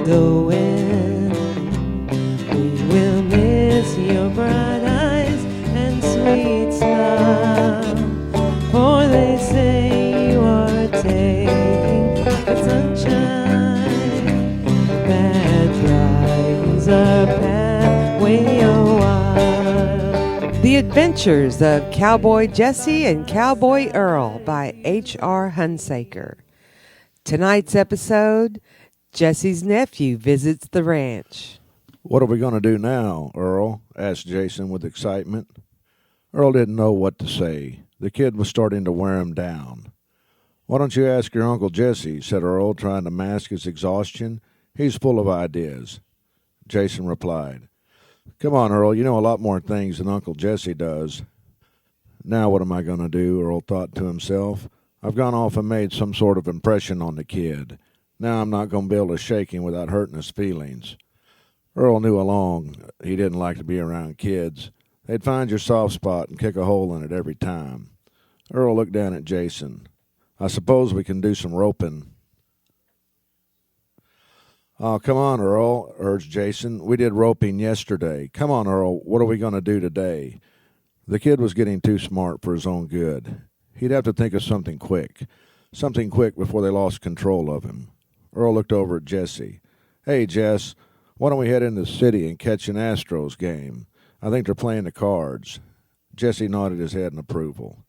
going. We will miss your bright eyes and sweet smile, for they say you are taking the sunshine that brightens our pathway a while. The Adventures of Cowboy Jessie and Cowboy Earl by H.R. Hunsaker. Tonight's episode, Jessie's nephew visits the ranch. "What are we going to do now, Earl?" asked Jason with excitement. Earl didn't know what to say. The kid was starting to wear him down. "Why don't you ask your Uncle Jesse?" said Earl, trying to mask his exhaustion. "He's full of ideas." Jason replied, "Come on, Earl, you know a lot more things than Uncle Jesse does." "Now what am I going to do?" Earl thought to himself. "I've gone off and made some sort of impression on the kid. Now I'm not going to be able to shake him without hurting his feelings." Earl knew along he didn't like to be around kids. They'd find your soft spot and kick a hole in it every time. Earl looked down at Jason. "I suppose we can do some roping." "Oh, come on, Earl," urged Jason. "We did roping yesterday. Come on, Earl, what are we going to do today?" The kid was getting too smart for his own good. He'd have to think of something quick before they lost control of him. Earl looked over at Jessie. "Hey, Jess, why don't we head into the city and catch an Astros game? I think they're playing the Cards." Jessie nodded his head in approval.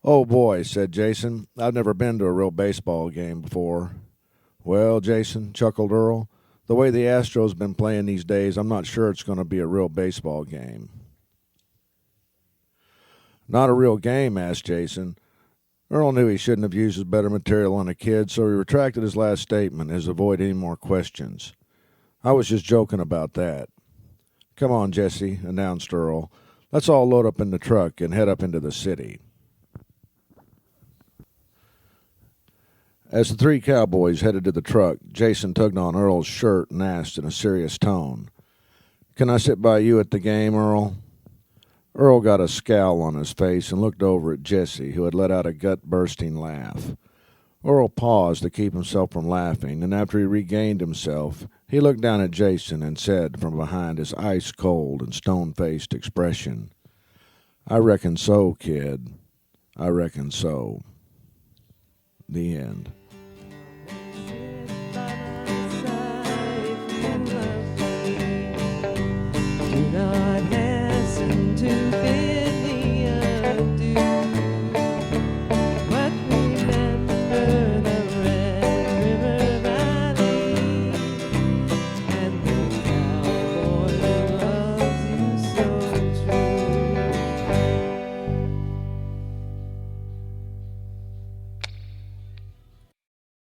"Oh, boy," said Jason. "I've never been to a real baseball game before." "Well, Jason," chuckled Earl, "the way the Astros been playing these days, I'm not sure it's going to be a real baseball game." "Not a real game?" asked Jason. Earl knew he shouldn't have used his better material on a kid, so he retracted his last statement as to avoid any more questions. "I was just joking about that." "Come on, Jesse," announced Earl. "Let's all load up in the truck and head up into the city." As the three cowboys headed to the truck, Jason tugged on Earl's shirt and asked in a serious tone, "Can I sit by you at the game, Earl?" Earl got a scowl on his face and looked over at Jessie, who had let out a gut-bursting laugh. Earl paused to keep himself from laughing, and after he regained himself, he looked down at Jason and said from behind his ice-cold and stone-faced expression, "I reckon so, kid. I reckon so." The end.